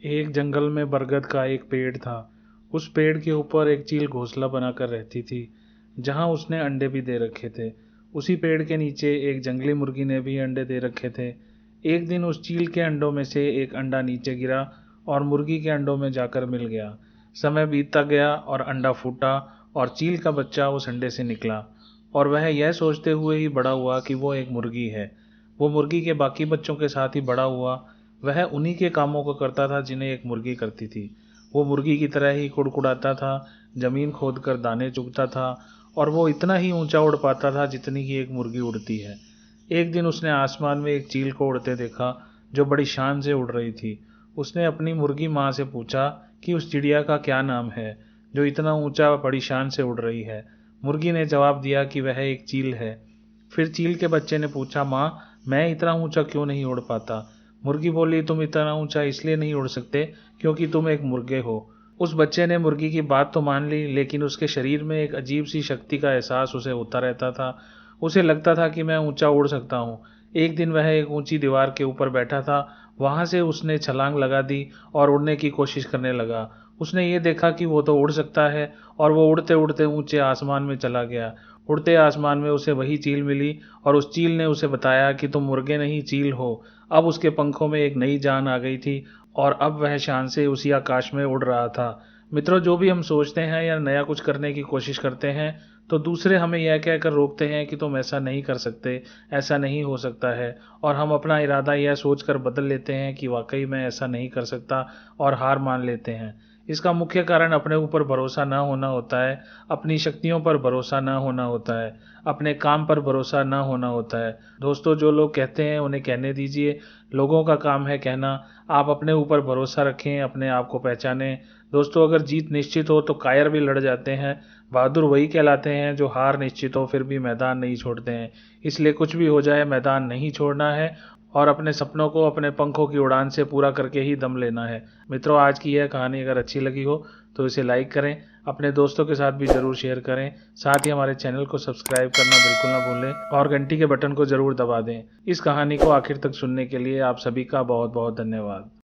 एक जंगल में बरगद का एक पेड़ था। उस पेड़ के ऊपर एक चील घोंसला बनाकर रहती थी, जहां उसने अंडे भी दे रखे थे। उसी पेड़ के नीचे एक जंगली मुर्गी ने भी अंडे दे रखे थे। एक दिन उस चील के अंडों में से एक अंडा नीचे गिरा और मुर्गी के अंडों में जाकर मिल गया। समय बीतता गया और अंडा फूटा और चील का बच्चा उस अंडे से निकला, और वह यह सोचते हुए ही बड़ा हुआ कि वो एक मुर्गी है। वो मुर्गी के बाकी बच्चों के साथ ही बड़ा हुआ। वह उन्हीं के कामों को करता था जिन्हें एक मुर्गी करती थी। वो मुर्गी की तरह ही कुड़कुड़ाता था, जमीन खोदकर दाने चुगता था, और वो इतना ही ऊंचा उड़ पाता था जितनी ही एक मुर्गी उड़ती है। एक दिन उसने आसमान में एक चील को उड़ते देखा, जो बड़ी शान से उड़ रही थी। उसने अपनी मुर्गी माँ से पूछा कि उस चिड़िया का क्या नाम है, जो इतना ऊंचा बड़ी शान से उड़ रही है। मुर्गी ने जवाब दिया कि वह एक चील है। फिर चील के बच्चे ने पूछा, माँ, मैं इतना ऊंचा क्यों नहीं उड़ पाता? मुर्गी बोली, तुम इतना ऊंचा इसलिए नहीं उड़ सकते क्योंकि तुम एक मुर्गे हो। उस बच्चे ने मुर्गी की बात तो मान ली, लेकिन उसके शरीर में एक अजीब सी शक्ति का एहसास उसे होता रहता था। उसे लगता था कि मैं ऊंचा उड़ सकता हूँ। एक दिन वह एक ऊंची दीवार के ऊपर बैठा था। वहां से उसने छलांग लगा दी और उड़ने की कोशिश करने लगा। उसने ये देखा कि वो तो उड़ सकता है, और वो उड़ते उड़ते ऊंचे आसमान में चला गया। उड़ते आसमान में उसे वही चील मिली, और उस चील ने उसे बताया कि तुम मुर्गे नहीं चील हो। अब उसके पंखों में एक नई जान आ गई थी, और अब वह शान से उसी आकाश में उड़ रहा था। मित्रों, जो भी हम सोचते हैं या नया कुछ करने की कोशिश करते हैं, तो दूसरे हमें यह कहकर रोकते हैं कि तुम ऐसा नहीं कर सकते, ऐसा नहीं हो सकता है, और हम अपना इरादा यह सोचकर बदल लेते हैं कि वाकई मैं ऐसा नहीं कर सकता, और हार मान लेते हैं। इसका मुख्य कारण अपने ऊपर भरोसा न होना होता है, अपनी शक्तियों पर भरोसा न होना होता है, अपने काम पर भरोसा न होना होता है। दोस्तों, जो लोग कहते हैं उन्हें कहने दीजिए। लोगों का काम है कहना। आप अपने ऊपर भरोसा रखें, अपने आप को पहचानें। दोस्तों, अगर जीत निश्चित हो तो कायर भी लड़ जाते हैं। बहादुर वही कहलाते हैं जो हार निश्चित हो फिर भी मैदान नहीं छोड़ते हैं। इसलिए कुछ भी हो जाए, मैदान नहीं छोड़ना है, और अपने सपनों को अपने पंखों की उड़ान से पूरा करके ही दम लेना है। मित्रों, आज की यह कहानी अगर अच्छी लगी हो तो इसे लाइक करें, अपने दोस्तों के साथ भी ज़रूर शेयर करें। साथ ही हमारे चैनल को सब्सक्राइब करना बिल्कुल ना भूलें, और घंटी के बटन को ज़रूर दबा दें। इस कहानी को आखिर तक सुनने के लिए आप सभी का बहुत बहुत धन्यवाद।